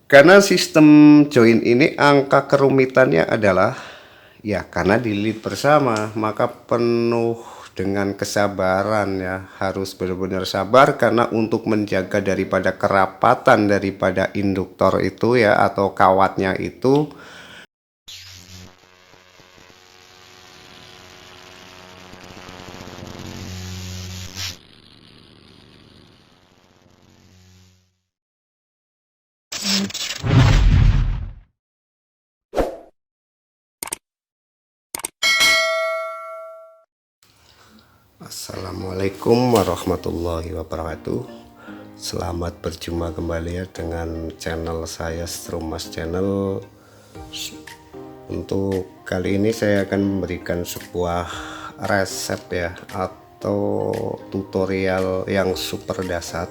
Karena sistem join ini angka kerumitannya adalah ya karena dililit bersama, maka penuh dengan kesabaran ya, harus benar-benar sabar karena untuk menjaga daripada kerapatan daripada induktor itu ya atau kawatnya itu. Assalamualaikum warahmatullahi wabarakatuh. Selamat berjumpa kembali ya dengan channel saya, Strumas Channel. Untuk kali ini saya akan memberikan sebuah resep ya atau tutorial yang super dasar.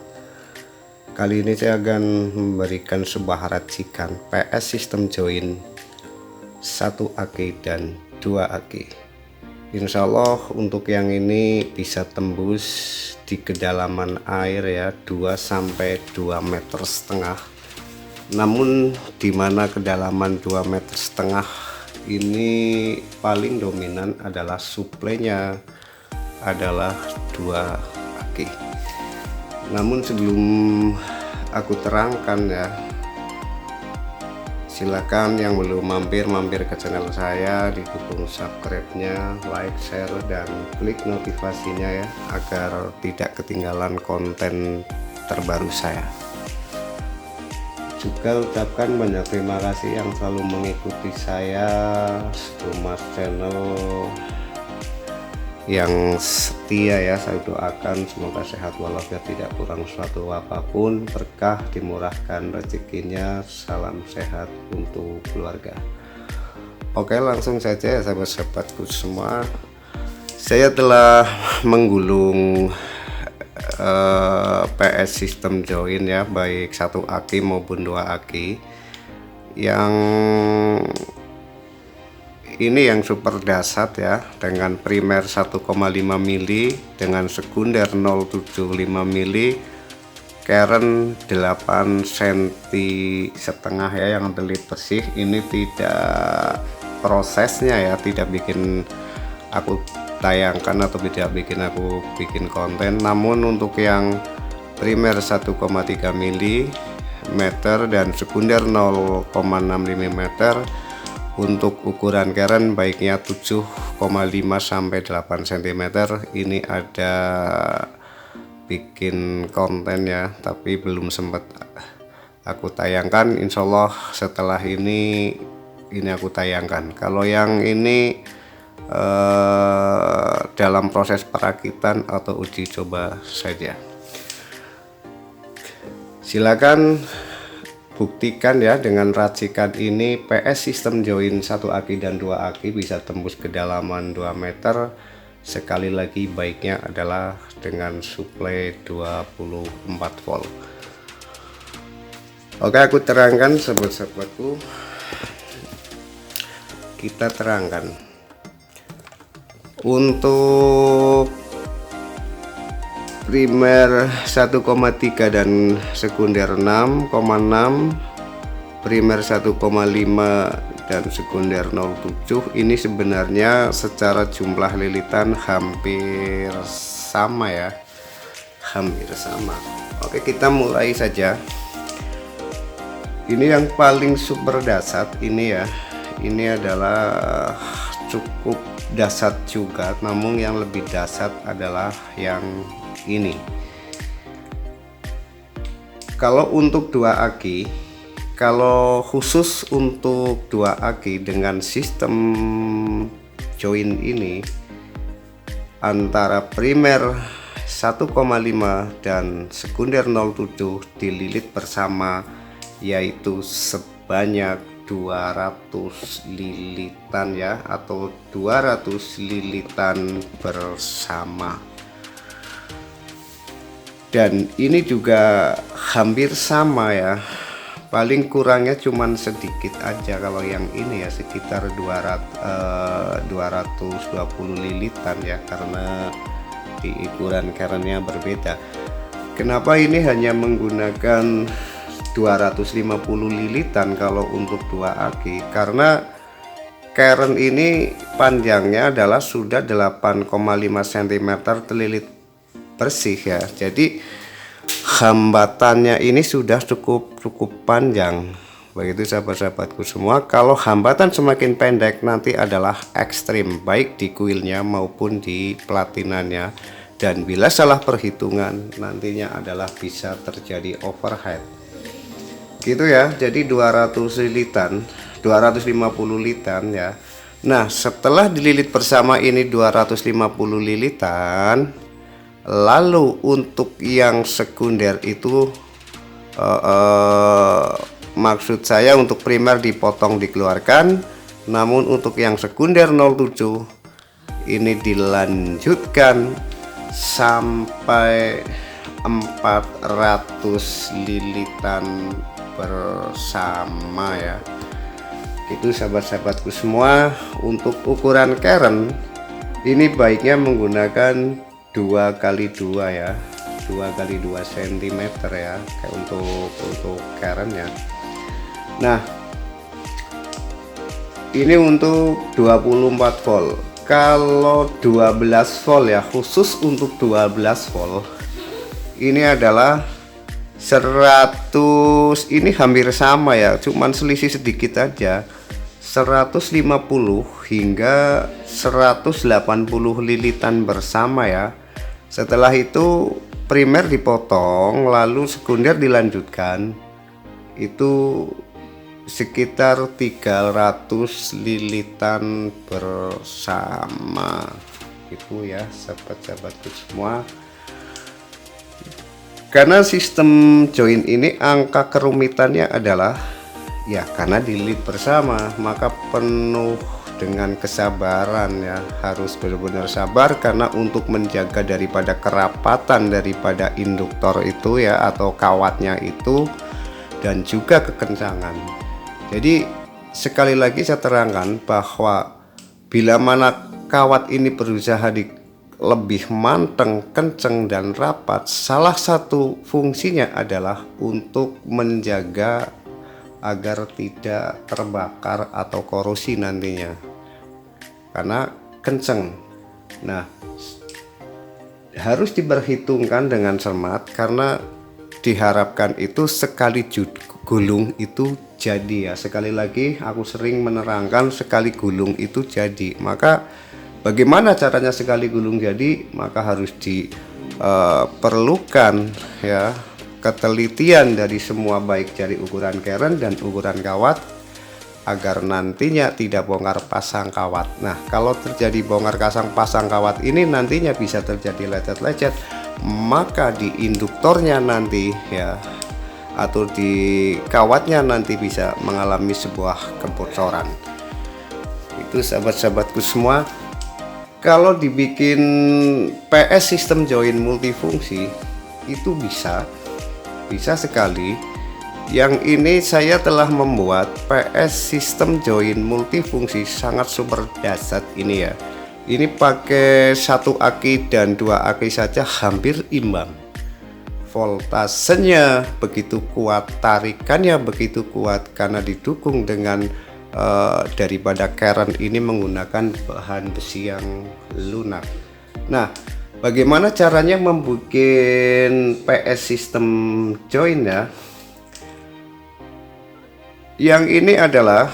Kali ini saya akan memberikan sebuah racikan PS sistem join 1 aki dan 2 aki. Insya Allah untuk yang ini bisa tembus di kedalaman air ya 2-2,5 meter. Namun dimana kedalaman 2,5 meter ini paling dominan adalah suplainya adalah 2 aki. Namun sebelum aku terangkan ya, silakan yang belum mampir ke channel saya, didukung subscribe-nya, like, share, dan klik notifikasinya ya agar tidak ketinggalan konten terbaru saya. Juga ucapkan banyak terima kasih yang selalu mengikuti saya, Strumas Channel yang setia ya. Saya doakan semoga sehat walafiat, tidak kurang suatu apapun, berkah, dimurahkan rezekinya, salam sehat untuk keluarga. Oke, langsung saja ya sahabat-sahabatku semua, saya telah menggulung PS sistem join ya, baik 1 aki maupun 2 aki. Yang ini yang super dasar ya, dengan primer 1,5 mili dengan sekunder 0,75 mili, keren 8,5 cm ya, yang telit bersih. Ini tidak prosesnya ya, tidak bikin aku tayangkan atau tidak bikin aku bikin konten. Namun untuk yang primer 1,3 mili dan sekunder 0,65 mm, untuk ukuran keren baiknya 7,5 sampai 8 cm. Ini ada bikin konten ya, tapi belum sempat aku tayangkan. Insya Allah setelah ini aku tayangkan. Kalau yang ini dalam proses perakitan atau uji coba saja. Silakan buktikan ya dengan racikan ini, PS sistem join 1 aki dan 2 aki bisa tembus kedalaman 2 meter. Sekali lagi baiknya adalah dengan suplai 24 volt. Oke, aku terangkan sahabat-sahabatku, kita terangkan untuk primer 1,3 dan sekunder 6,6, primer 1,5 dan sekunder 0,7. ini sebenarnya secara jumlah lilitan hampir sama ya, hampir sama. Oke, kita mulai saja. Ini yang paling super dasar ini ya, ini adalah cukup dasar juga, namun yang lebih dasar adalah yang ini. Kalau untuk 2 aki, kalau khusus untuk 2 aki dengan sistem join ini, antara primer 1,5 dan sekunder 0,7 dililit bersama, yaitu sebanyak 200 lilitan ya, atau 200 lilitan bersama. Dan ini juga hampir sama ya, paling kurangnya cuman sedikit aja. Kalau yang ini ya sekitar 220 lilitan ya, karena di ukuran kerennya berbeda. Kenapa ini hanya menggunakan 250 lilitan kalau untuk 2 aki, karena keren ini panjangnya adalah sudah 8,5 cm terlilit bersih ya. Jadi hambatannya ini sudah cukup panjang. Begitu sahabat-sahabatku semua. Kalau hambatan semakin pendek nanti adalah ekstrim, baik di kuilnya maupun di platinanya, dan bila salah perhitungan nantinya adalah bisa terjadi overhead gitu ya. Jadi 200 lilitan, 250 lilitan ya. Nah, setelah dililit bersama ini 250 lilitan, lalu untuk yang sekunder itu maksud saya untuk primer dipotong dikeluarkan, namun untuk yang sekunder 07 ini dilanjutkan sampai 400 lilitan bersama ya. Itu sahabat-sahabatku semua. Untuk ukuran keren ini baiknya menggunakan 2x2 ya, 2x2 cm ya, kayak untuk kerennya. Nah, ini untuk 24 volt. Kalau 12 volt ya, khusus untuk 12 volt ini adalah 100, ini hampir sama ya, cuman selisih sedikit aja, 150 hingga 180 lilitan bersama ya. Setelah itu primer dipotong lalu sekunder dilanjutkan, itu sekitar 300 lilitan bersama itu ya sahabat-sahabatku semua. Karena sistem join ini angka kerumitannya adalah ya karena dililit bersama, maka penuh dengan kesabaran ya, harus benar-benar sabar karena untuk menjaga daripada kerapatan daripada induktor itu ya, atau kawatnya itu, dan juga kekencangan. Jadi sekali lagi saya terangkan bahwa bila mana kawat ini berusaha lebih manteng, kenceng dan rapat, salah satu fungsinya adalah untuk menjaga agar tidak terbakar atau korosi nantinya karena kenceng. Nah, harus diperhitungkan dengan cermat karena diharapkan itu sekali gulung itu jadi ya. Sekali lagi aku sering menerangkan, sekali gulung itu jadi. Maka bagaimana caranya sekali gulung jadi? Maka harus diperlukan ya ketelitian dari semua, baik dari ukuran keren dan ukuran kawat, agar nantinya tidak bongkar pasang kawat. Nah, kalau terjadi bongkar pasang kawat ini nantinya bisa terjadi lecet-lecet, maka di induktornya nanti ya, atau di kawatnya nanti bisa mengalami sebuah kebocoran. Itu sahabat-sahabatku semua. Kalau dibikin PS sistem join multifungsi itu bisa sekali. Yang ini saya telah membuat PS sistem join multifungsi sangat super dahsyat ini ya. Ini pakai 1 aki dan 2 aki saja hampir imbang. Voltasenya begitu kuat, tarikannya begitu kuat karena didukung dengan daripada keren ini menggunakan bahan besi yang lunak. Nah, bagaimana caranya membuat PS sistem join ya? Yang ini adalah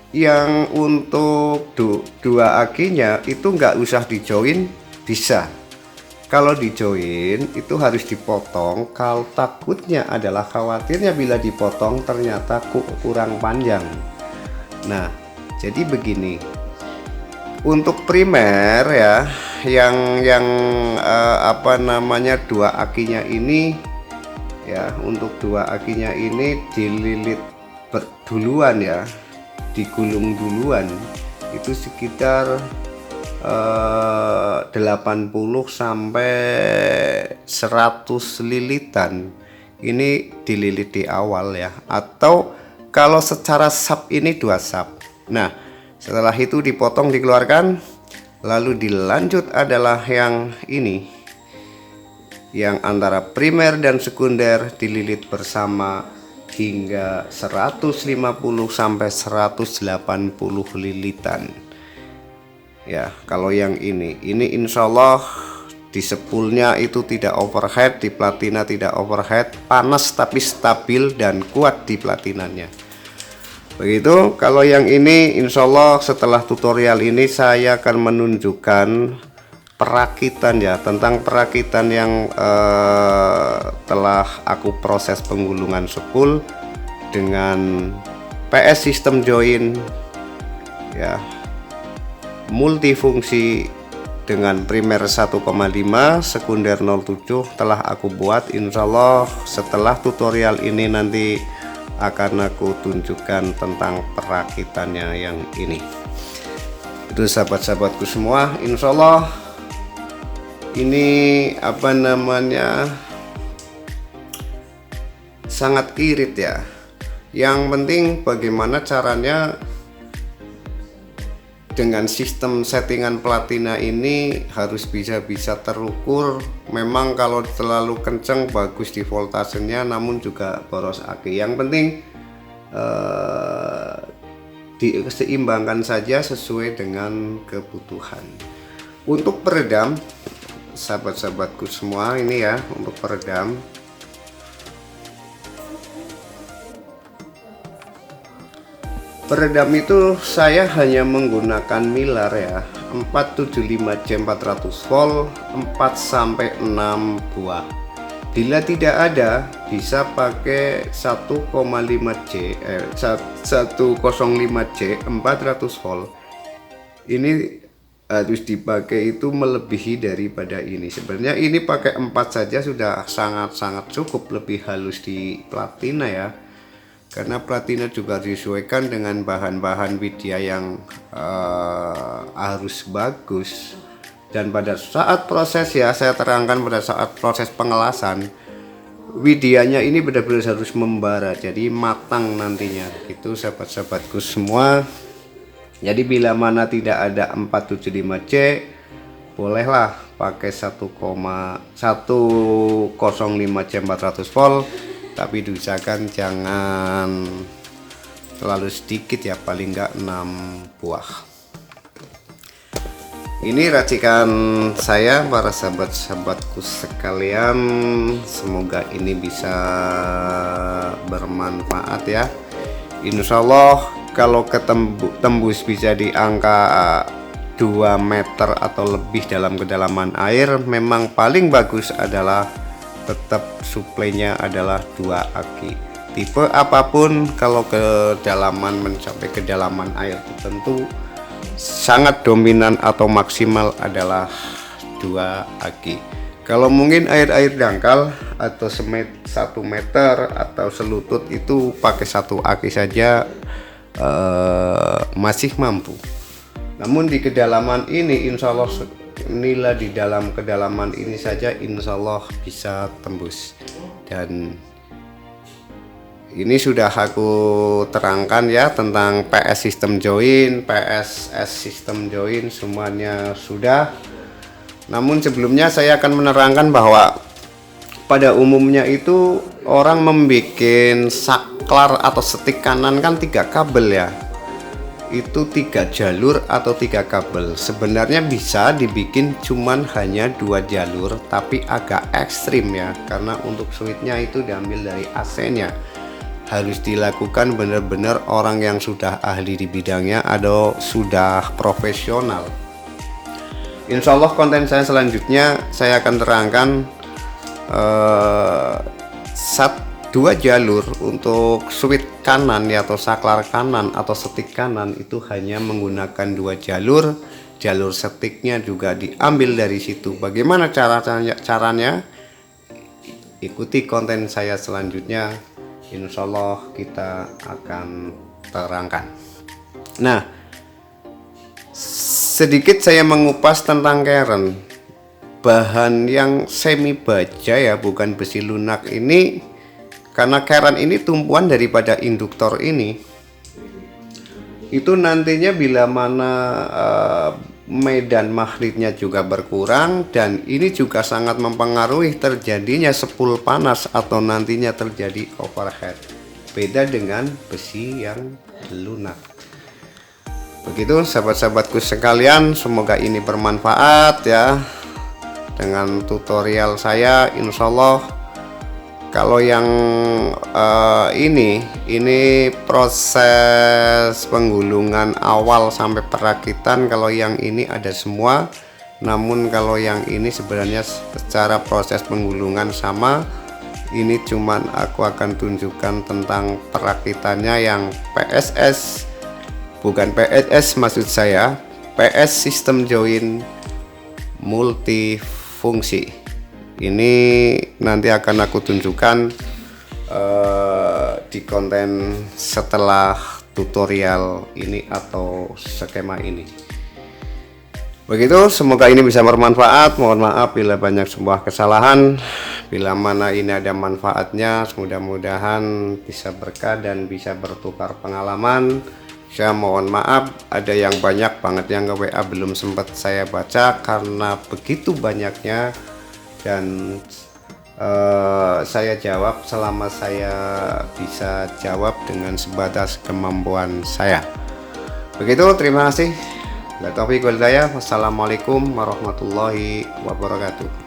yang untuk 2 akinya itu nggak usah di join, bisa. Kalau di join itu harus dipotong. Kalau takutnya adalah khawatirnya bila dipotong ternyata kurang panjang. Nah, jadi begini. Untuk primer ya, yang apa namanya 2 akinya ini ya, untuk 2 akinya ini dililit duluan ya, digulung duluan, itu sekitar 80 sampai 100 lilitan ini dililit di awal ya, atau kalau secara sap ini 2 sap. Nah, setelah itu dipotong dikeluarkan, lalu dilanjut adalah yang ini, yang antara primer dan sekunder dililit bersama hingga 150 sampai 180 lilitan ya. Kalau yang ini insya Allah di spoolnya itu tidak overheat, di platina tidak overheat, panas tapi stabil dan kuat di platinanya. Begitu. Kalau yang ini insya Allah setelah tutorial ini saya akan menunjukkan perakitan ya, tentang perakitan yang telah aku proses penggulungan spool dengan PS system join ya, multifungsi dengan primer 1,5, sekunder 0,7 telah aku buat. Insya Allah setelah tutorial ini nanti akan aku tunjukkan tentang perakitannya yang ini. Itu sahabat-sahabatku semua, insya Allah ini apa namanya sangat irit ya. Yang penting bagaimana caranya dengan sistem settingan platina ini harus bisa terukur. Memang kalau terlalu kenceng bagus di voltasenya, namun juga boros aki. Yang penting diseimbangkan saja sesuai dengan kebutuhan. Untuk peredam sahabat-sahabatku semua, ini ya untuk peredam. Peredam itu saya hanya menggunakan Milar ya, 475J 400 volt, 4 sampai 6 buah. Bila tidak ada bisa pakai 1,5J 105J 400 volt. Ini harus dipakai itu melebihi daripada ini. Sebenarnya ini pakai 4 saja sudah sangat-sangat cukup, lebih halus di platina ya. Karena platina juga disesuaikan dengan bahan-bahan widya yang harus bagus. Dan pada saat proses ya, saya terangkan pada saat proses pengelasan, widyanya ini benar-benar harus membara, jadi matang nantinya. Itu sahabat-sahabatku semua. Jadi bila mana tidak ada 475C, bolehlah pakai 1,105J 400 volt. Tapi diusahakan jangan terlalu sedikit ya, paling enggak 6 buah. Ini racikan saya para sahabat-sahabatku sekalian, semoga ini bisa bermanfaat ya. Insya Allah kalau tembus bisa di angka 2 meter atau lebih dalam kedalaman air, memang paling bagus adalah tetap suplainya adalah 2 aki. Tipe apapun kalau kedalaman mencapai kedalaman air tertentu, sangat dominan atau maksimal adalah 2 aki. Kalau mungkin air-air dangkal atau 1 meter atau selutut itu pakai 1 aki saja masih mampu. Namun di kedalaman ini insya Allah, nilai di dalam kedalaman ini saja insya Allah bisa tembus. Dan ini sudah aku terangkan ya tentang PS system join, PSS system join, semuanya sudah. Namun sebelumnya saya akan menerangkan bahwa pada umumnya itu orang membuat saklar atau setik kanan kan 3 kabel ya, itu 3 jalur atau 3 kabel. Sebenarnya bisa dibikin cuman hanya 2 jalur, tapi agak ekstrim ya, karena untuk switchnya itu diambil dari AC nya. Harus dilakukan benar-benar orang yang sudah ahli di bidangnya atau sudah profesional. Insya Allah konten saya selanjutnya saya akan terangkan 2 jalur untuk switch kanan ya, atau saklar kanan atau setik kanan itu hanya menggunakan 2 jalur. Jalur setiknya juga diambil dari situ. Bagaimana caranya? Ikuti konten saya selanjutnya, insya Allah kita akan terangkan. Nah, sedikit saya mengupas tentang keren, bahan yang semi baja ya, bukan besi lunak ini. Karena keren ini tumpuan daripada induktor ini, itu nantinya bila mana medan magnetnya juga berkurang, dan ini juga sangat mempengaruhi terjadinya spool panas atau nantinya terjadi overheat. beda dengan besi yang lunak. Begitu sahabat-sahabatku sekalian, semoga ini bermanfaat ya. Dengan tutorial saya, insya Allah kalau yang ini proses penggulungan awal sampai perakitan, kalau yang ini ada semua. Namun kalau yang ini sebenarnya secara proses penggulungan sama. Ini cuman aku akan tunjukkan tentang perakitannya yang PSS, bukan PSS maksud saya, PS System Join Multifungsi. Ini nanti akan aku tunjukkan di konten setelah tutorial ini atau skema ini. Begitu, semoga ini bisa bermanfaat. Mohon maaf bila banyak sebuah kesalahan. Bila mana ini ada manfaatnya, mudah-mudahan bisa berkah dan bisa bertukar pengalaman. Saya mohon maaf, ada yang banyak banget yang ke WA belum sempat saya baca karena begitu banyaknya, dan saya jawab selama saya bisa jawab dengan sebatas kemampuan saya. Begitu, terima kasih. Wassalamualaikum warahmatullahi wabarakatuh.